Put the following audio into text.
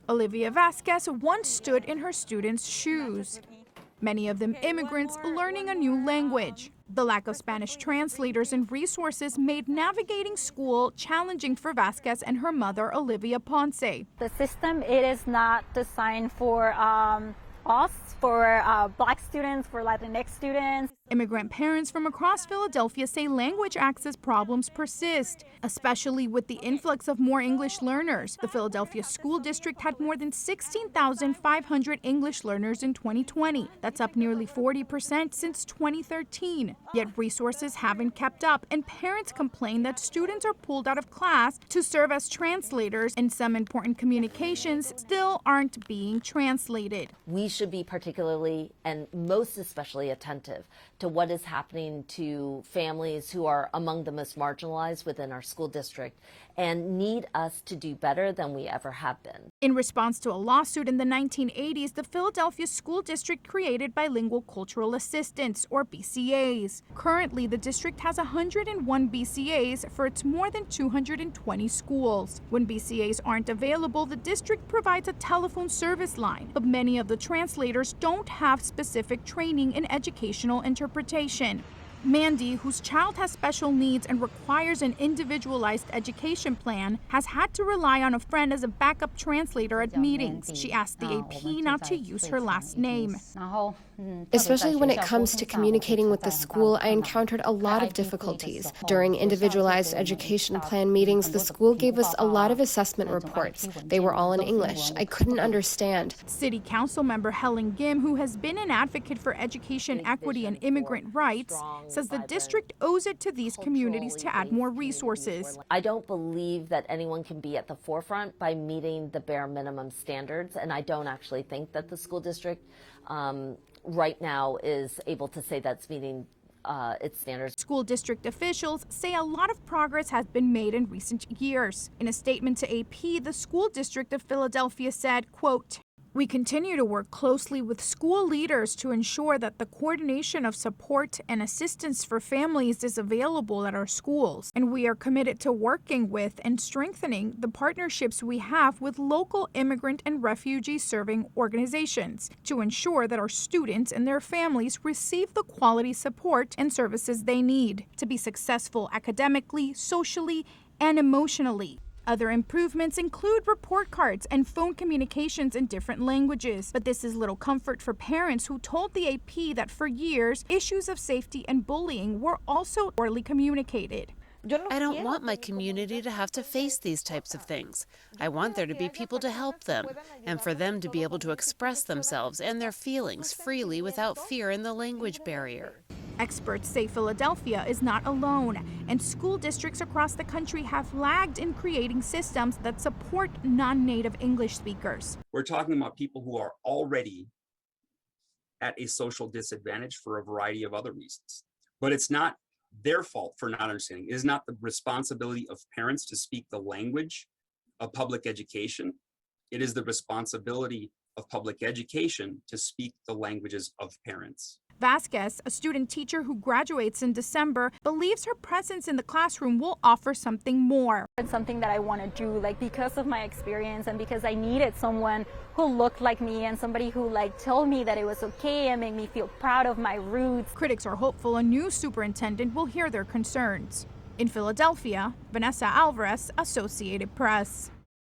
Olivia Vasquez once stood in her students' shoes, many of them immigrants learning a new language. The lack of Spanish translators and resources made navigating school challenging for Vasquez and her mother, Olivia Ponce. The system, it is not designed for us, for Black students, for Latinx students. Immigrant parents from across Philadelphia say language access problems persist, especially with the influx of more English learners. The Philadelphia School District had more than 16,500 English learners in 2020. That's up nearly 40% since 2013. Yet resources haven't kept up, and parents complain that students are pulled out of class to serve as translators, and some important communications still aren't being translated. We should be particularly and most especially attentive to what is happening to families who are among the most marginalized within our school district and need us to do better than we ever have been. In response to a lawsuit in the 1980s, the Philadelphia School District created Bilingual Cultural Assistants, or BCAs. Currently, the district has 101 BCAs for its more than 220 schools. When BCAs aren't available, the district provides a telephone service line, but many of the translators don't have specific training in educational interpretation. Mandy, whose child has special needs and requires an individualized education plan, has had to rely on a friend as a backup translator at meetings. She asked the AP not to use her last name. Especially when it comes to communicating with the school, I encountered a lot of difficulties. During individualized education plan meetings, the school gave us a lot of assessment reports. They were all in English. I couldn't understand. City Council member Helen Gim, who has been an advocate for education equity and immigrant rights, says the district owes it to these communities to add more resources. I don't believe that anyone can be at the forefront by meeting the bare minimum standards, and I don't actually think that the school district right now is able to say that's meeting its standards. School district officials say a lot of progress has been made in recent years. In a statement to AP, the School District of Philadelphia said, quote, "We continue to work closely with school leaders to ensure that the coordination of support and assistance for families is available at our schools. And we are committed to working with and strengthening the partnerships we have with local immigrant and refugee serving organizations to ensure that our students and their families receive the quality support and services they need to be successful academically, socially, and emotionally." Other improvements include report cards and phone communications in different languages. But this is little comfort for parents who told the AP that for years, issues of safety and bullying were also poorly communicated. I don't want my community to have to face these types of things. I want there to be people to help them, and for them to be able to express themselves and their feelings freely without fear in the language barrier. Experts say Philadelphia is not alone, and school districts across the country have lagged in creating systems that support non-native English speakers. We're talking about people who are already at a social disadvantage for a variety of other reasons. But it's not their fault for not understanding. It is not the responsibility of parents to speak the language of public education. It is the responsibility of public education to speak the languages of parents. Vasquez, a student teacher who graduates in December, believes her presence in the classroom will offer something more. It's something that I want to do, because of my experience and because I needed someone who looked like me and somebody who told me that it was okay and made me feel proud of my roots. Critics are hopeful a new superintendent will hear their concerns. In Philadelphia, Vanessa Alvarez, Associated Press.